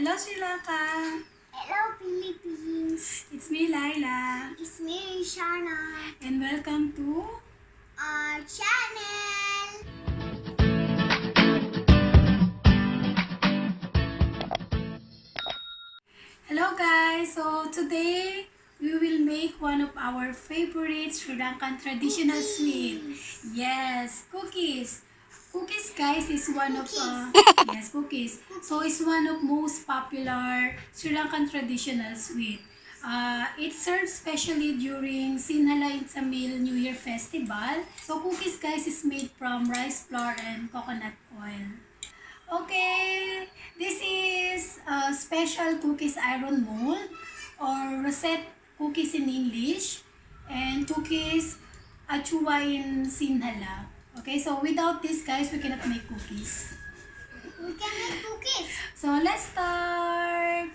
Hello Sri Lanka! Hello Philippines! It's me Laila It's me Rishana. and welcome to Our channel! Hello guys! So today we will make one of our favorite Sri Lankan traditional sweet. Yes, cookies. Cookies guys is one of yes, cookies. So it's one of most popular Sri Lankan traditional sweet. It's served specially during Sinhala in Tamil New Year festival. So cookies guys is made from rice flour and coconut oil. Okay, this is a special cookies iron mold or Rosette cookies in English and cookies achchuwa in Sinhala. Okay, so without this guys, we cannot make cookies. We can make cookies. So let's start.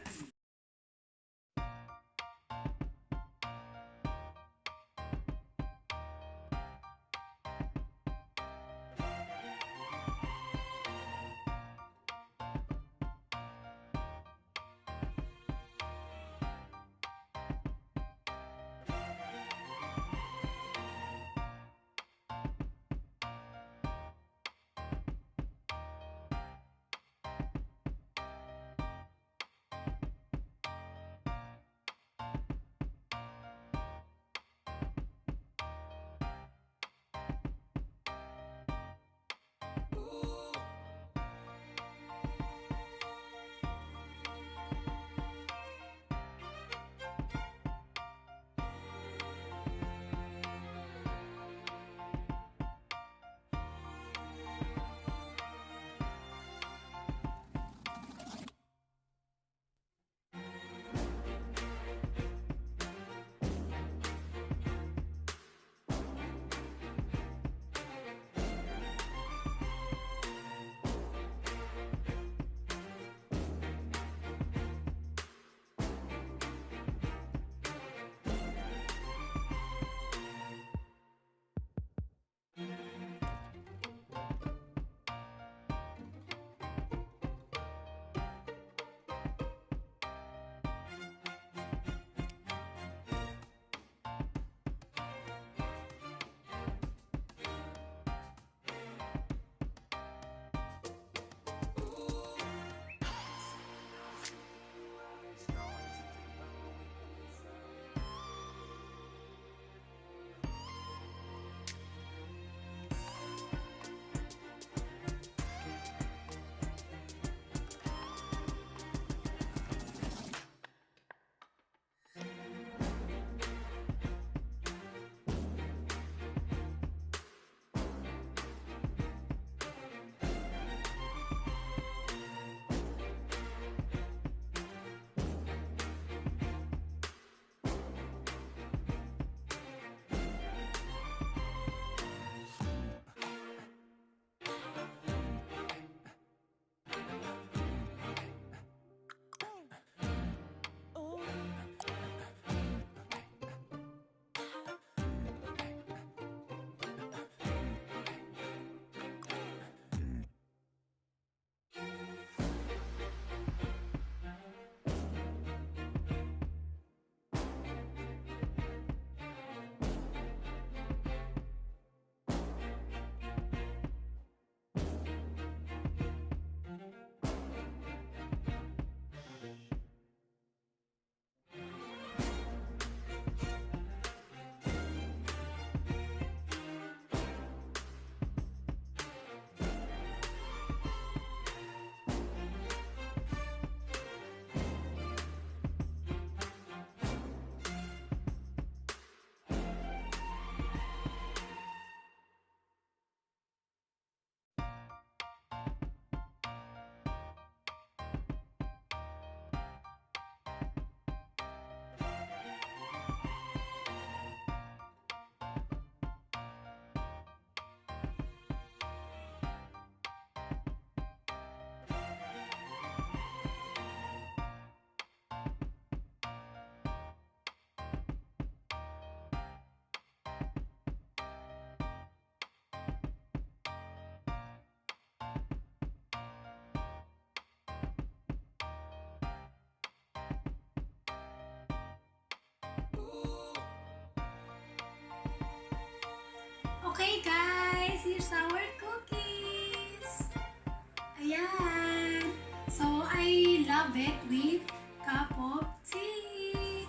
have it with cup of tea.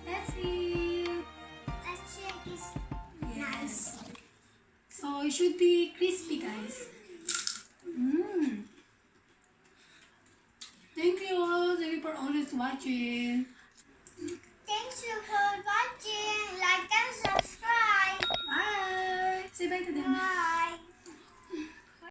That's it. Let's check it's Yes. So it should be crispy, guys. Thank you all. Thank you for always watching. Thanks for watching. Like and subscribe. Bye. Say bye to them. Bye.